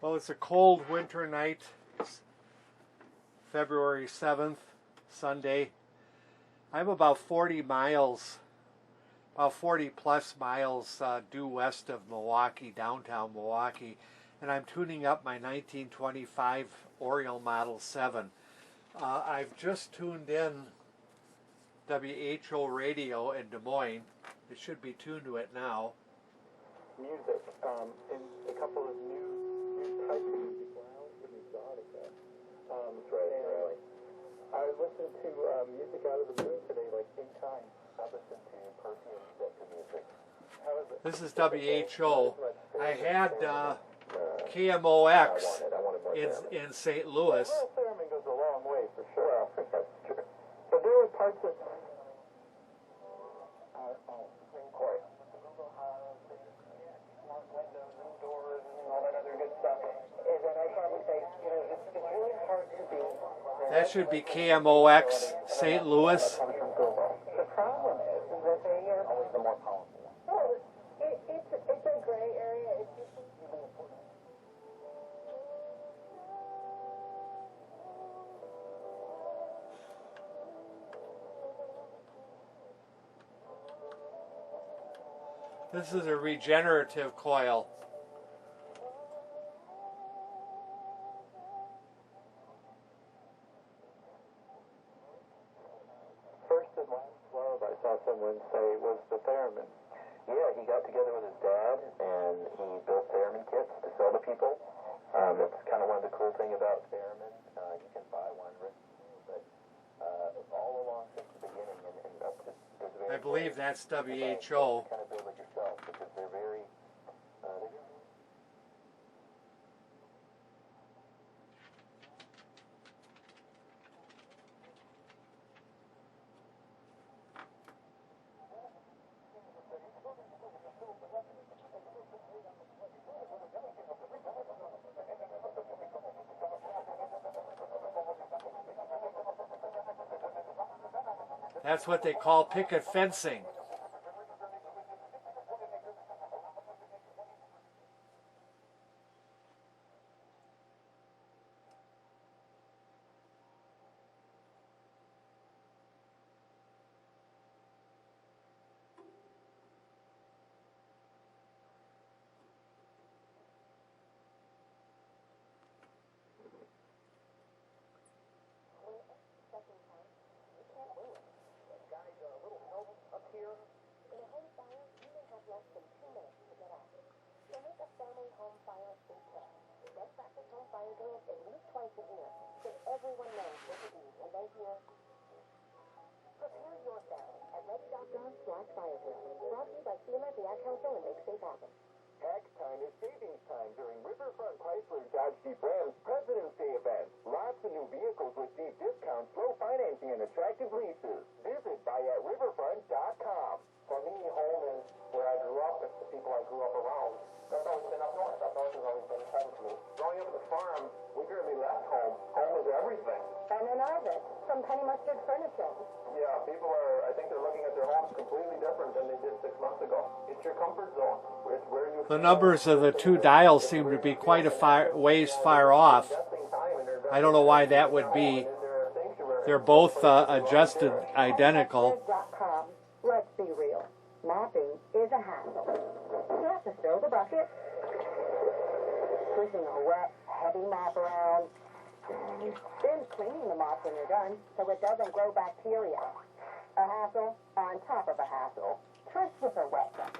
Well, it's a cold winter night, February 7th, Sunday. I'm about 40 miles, about 40 plus miles due west of Milwaukee, downtown Milwaukee, and I'm tuning up my 1925 Oriole Model 7. I've just tuned in WHO Radio in Des Moines. It should be tuned to it now. Music, in a couple of new types of music now, pretty exotic. Right. I listened to music out of the blue today, like 8 times. I listened to perfume music. How is it? This is WHO. I had KMOX in St. Louis. Well, theremin goes a long way for sure. Well, that's true. But there were parts of quiet. Windows and doors and all that other good stuff. Is that I probably say, it's really hard to be. That should be KMOX St. Louis. The problem is that they are always the more powerful. Well, it's a gray area. It's just This is a regenerative coil. First and last love, I saw someone say, was the theremin. Yeah, he got together with his dad, and he built theremin kits to sell to people. That's kind of one of the cool things about theremin. You can buy one written, but all along since the beginning, and up to I believe that's WHO. kind of build it yourself, because they're very... That's what they call picket fencing. Tax time is savings time during Riverfront Chrysler Dodge Jeep Ram's President's Day event. Lots of new vehicles with deep discounts, low financing, and attractive leases. Visit buyatriverfront.com. For me, home is where I grew up. It's the people I grew up around. That's always been up north. Up north has always been home to me. Growing up at the farm, we barely left home. Home was everything. And an Ivan from Penny Mustard Furniture. Yeah, people are, I think they're looking at their homes completely different than they did 6 months ago. It's your comfort zone. It's where you... The numbers of the two dials seem to be quite a ways far off. I don't know why that would be. They're both adjusted identical. Let's be real. Mopping is a hassle. You have to fill the bucket, pushing a wet, heavy mop around, then cleaning the mop when you're done so it doesn't grow bacteria. A hassle on top of a hassle. Try Swiffer Wet Jet.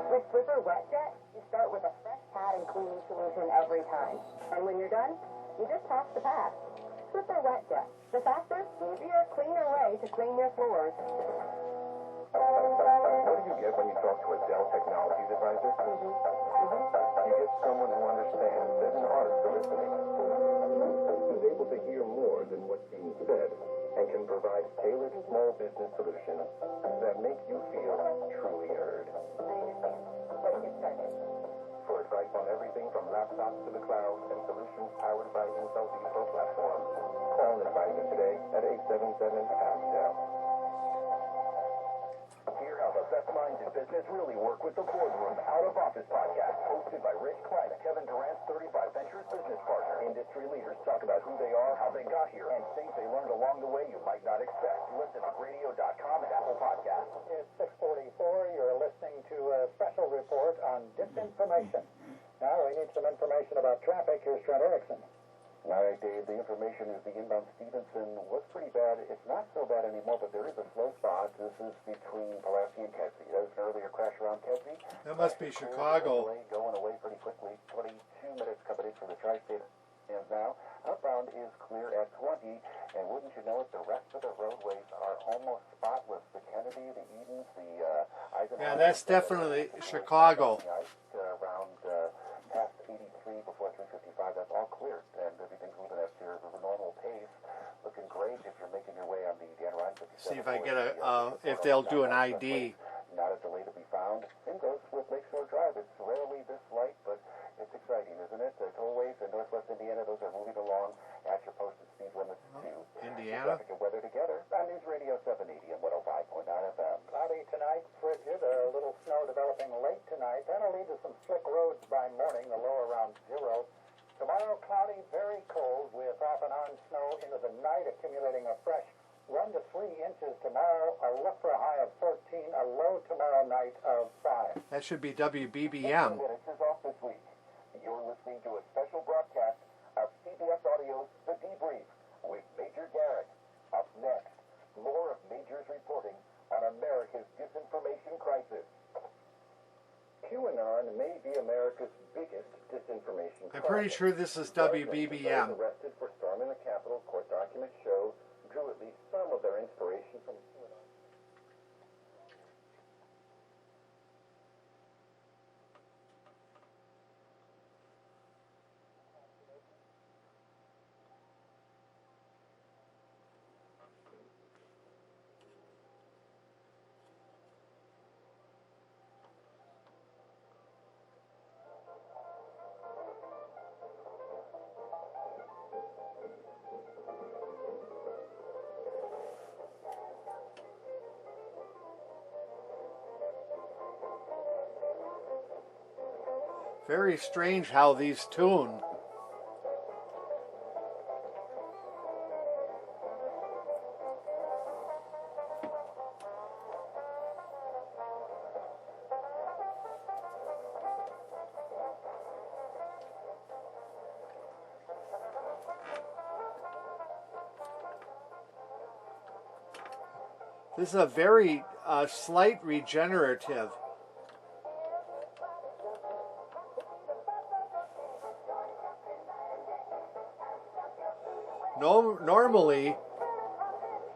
With Swiffer Wet Jet, you start with a fresh pad and cleaning solution every time. And when you're done, you just toss the pad. Swiffer Wet Jet. The faster, easier, cleaner way to clean your floors. What do you get when you talk to a Dell Technologies advisor? You get someone who understands there's an art to listening. Who's able to hear more than what's being said and can provide tailored small business solutions that make you feel truly heard. I understand. Let's get started. For advice on everything from laptops to the cloud and solutions powered by Intel Digital Platforms, call an advisor today at 877-ASK-DELL. Hear how the best minds in business really work with the Boardroom Out of Office podcast, hosted by Rich Klein, Kevin Durant's 35 Ventures business partner. Industry leaders talk about who they are, how they got here, and things they learned along the way you might not expect. Listen at radio.com and Apple Podcasts. It's 6:44. You're listening to a special report on disinformation. Now we need some information about traffic. Here's Trent Erickson. All right, Dave, the information is the inbound Stevenson was pretty bad. It's not so bad anymore, but there is a slow spot. This is between Pulaski and Kedzie. There was an earlier crash around Kedzie. That must be Chicago. Going away pretty quickly. 22 minutes coming in from the tri-state. And now, outbound is clear at 20. And wouldn't you know it, the rest of the roadways are almost spotless. The Kennedy, the Edens, the Eisenhower. Yeah, that's definitely Chicago. Around past 83 before 355, that's all cleared. And everything's moving at your normal pace. Looking great if you're making your way on the Ryan 57. See if I get if they'll do an ID. Not a delay to be found. Same goes with Lakeshore Drive. It's rarely this light, but it's exciting, isn't it? The tollways in Northwest Indiana, those are moving along at your posted speed limits too. Indiana? Traffic and weather together on News Radio 780 and 105.9 FM. Cloudy tonight, frigid. A little snow developing late tonight. That'll lead to some slick roads by morning, the low around 0. Tomorrow, cloudy, very cold, with off and on snow into the night, accumulating a fresh 1 to 3 inches tomorrow. A look for a high of 14, a low tomorrow night of 5. That should be WBBM. This is off this week. You're listening to a special broadcast of CBS Audio's The Debrief with Major Garrett. Up next, more of Major's reporting on America's disinformation crisis. QAnon may be America's biggest disinformation crisis. I'm pretty sure this is WBBM. Those arrested for storming the Capitol, court documents show, drew at least some of their inspiration from QAnon. Very strange how these tune. This is a very slight regenerative. Normally,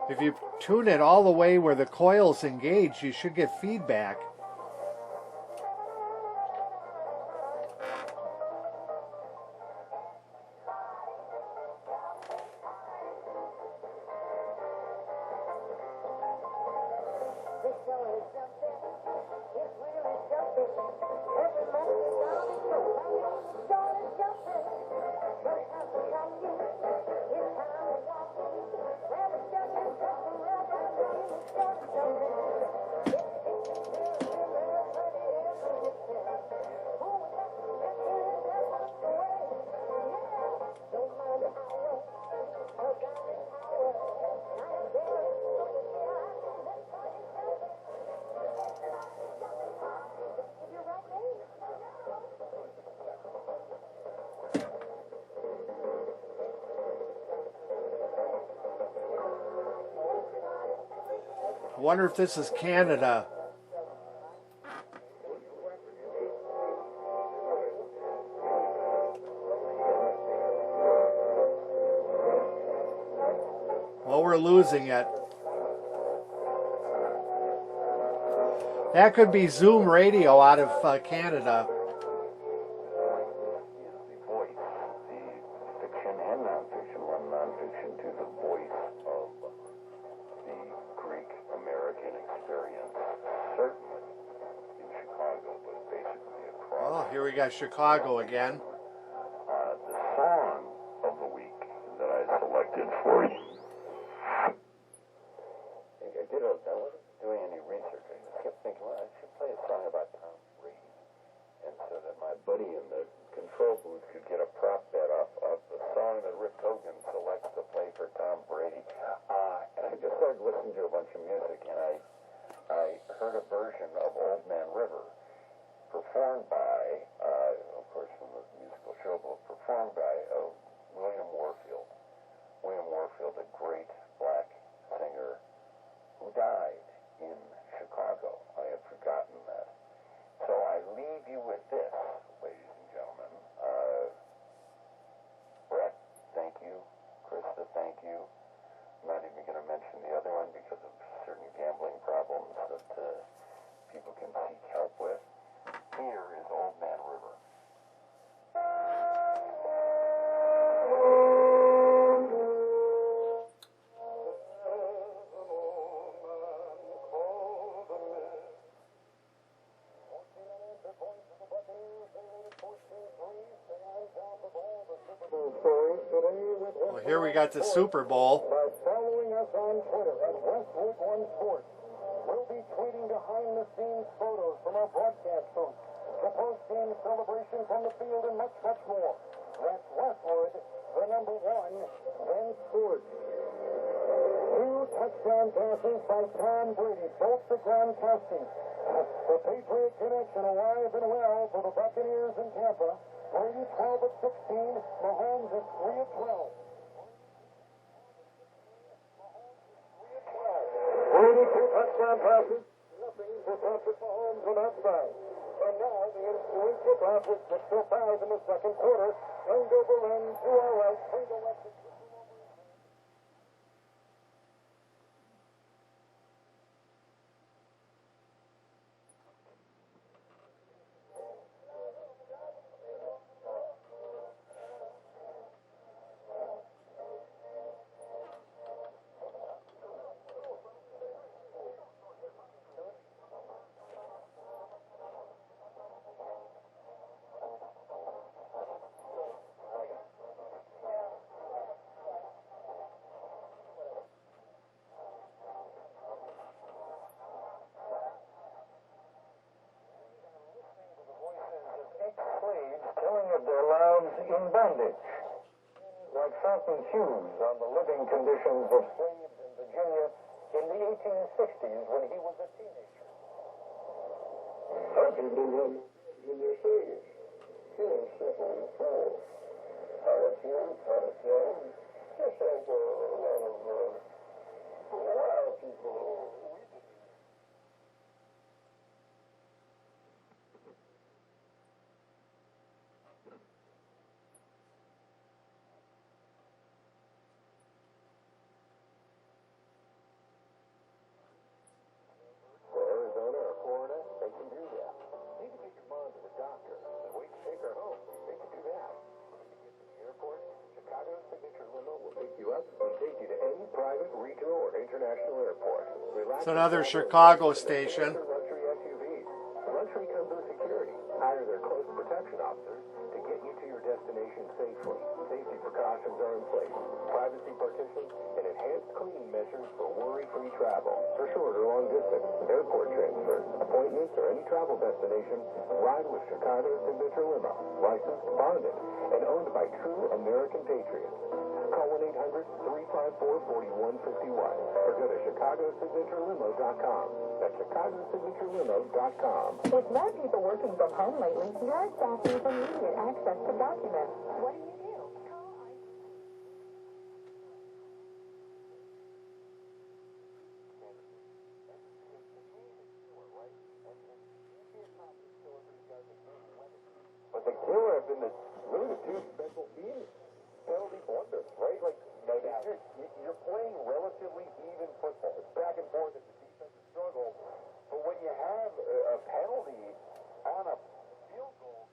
if you tune it all the way where the coil's engaged, you should get feedback. I wonder if this is Canada. Well, we're losing it. That could be Zoom Radio out of Canada. The voice, the fiction and nonfiction, one nonfiction to the voice of the Greek-American experience, certainly in Chicago, but basically across. Oh, here we got Chicago again. The song of the week that I selected for you. I wasn't doing any research. I just kept thinking, well, Rogan selects to play for Tom Brady. And I just started listening to a bunch of music, and I heard a version of Old Man River performed by, of course, from the musical show, but performed by William Warfield. William Warfield, a great black singer who died in Chicago. I had forgotten that. So I leave you with this, ladies and gentlemen. Brett, thank you. Krista, thank you. I'm not even going to mention the other one because of certain gambling problems that people can seek help with. Here is Old Man River. Well, here we got the Super Bowl. By following us on Twitter at Westwood One Sports, we'll be tweeting behind-the-scenes photos from our broadcast booth, the post-game celebration from the field, and much, much more. That's Westwood, the number one, then sports. 2 touchdown passes by Tom Brady, both the broadcasting. The Patriot connection alive and well for the Buccaneers in Tampa. Brady 12 of 16, Mahomes at 3 of 12. Brady 2 touchdown passes, nothing for Patrick Mahomes on that side. And now the ensuing kickoff with 6:05 in the second quarter. Andover and to our right, Pringle left. Telling of their lives in bondage, like Fountain Hughes on the living conditions of slaves in Virginia in the 1860s when he was a teenager. How do you live in your slaves? You don't step on the floor. How it's young, just like a lot of wild people. It's another Chicago station. Luxury comes with security. Hire their close protection officers to get you to your destination safely. Safety precautions are in place. Privacy partitions and enhanced cleaning measures for worry-free travel. For short or long distance, airport transfers, appointments, or any travel destination, ride with Chicago Signature Limo. Licensed, bonded, and owned by true American patriots. Call 1-800-354-4151 or go to ChicagoSignatureLimo.com. That's ChicagoSignatureLimo.com. With more people working from home lately, you're asking for immediate access to documents. What do you do? But the killer have been the two special teams. Penalty blunders, right? Like, you're playing relatively even football. It's back and forth. It's a defensive struggle. But when you have a penalty on a field goal,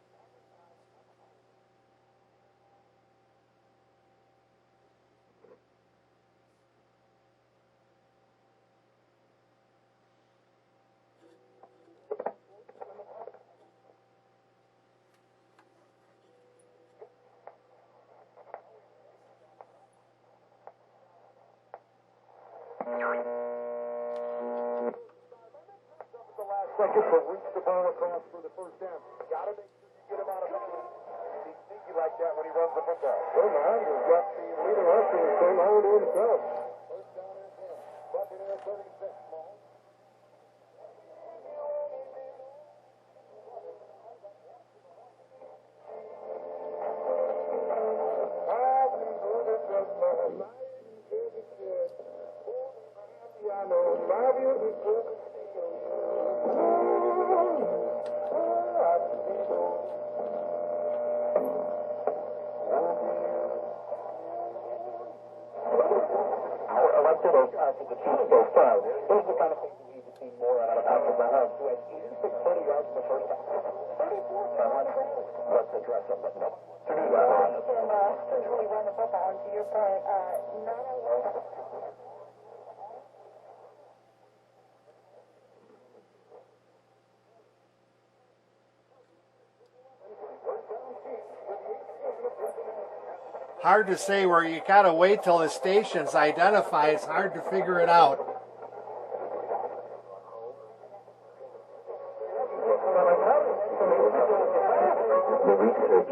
second to reach the ball across for the first down. Gotta make sure you get him out of bounds. He thinks he like that when he runs the football? Well, man, he's got the leader rushing thing all to himself. First down and 10. Buccaneer 36. To the team go far. Those are the kind of things we need to see more out of Patrick Mahomes, who had 30 yards in the first half. 34. Let's address them, but no. To do that, To really run the football, and to your point, not only... Hard to say where you gotta wait till the station's identified. It's hard to figure it out. The research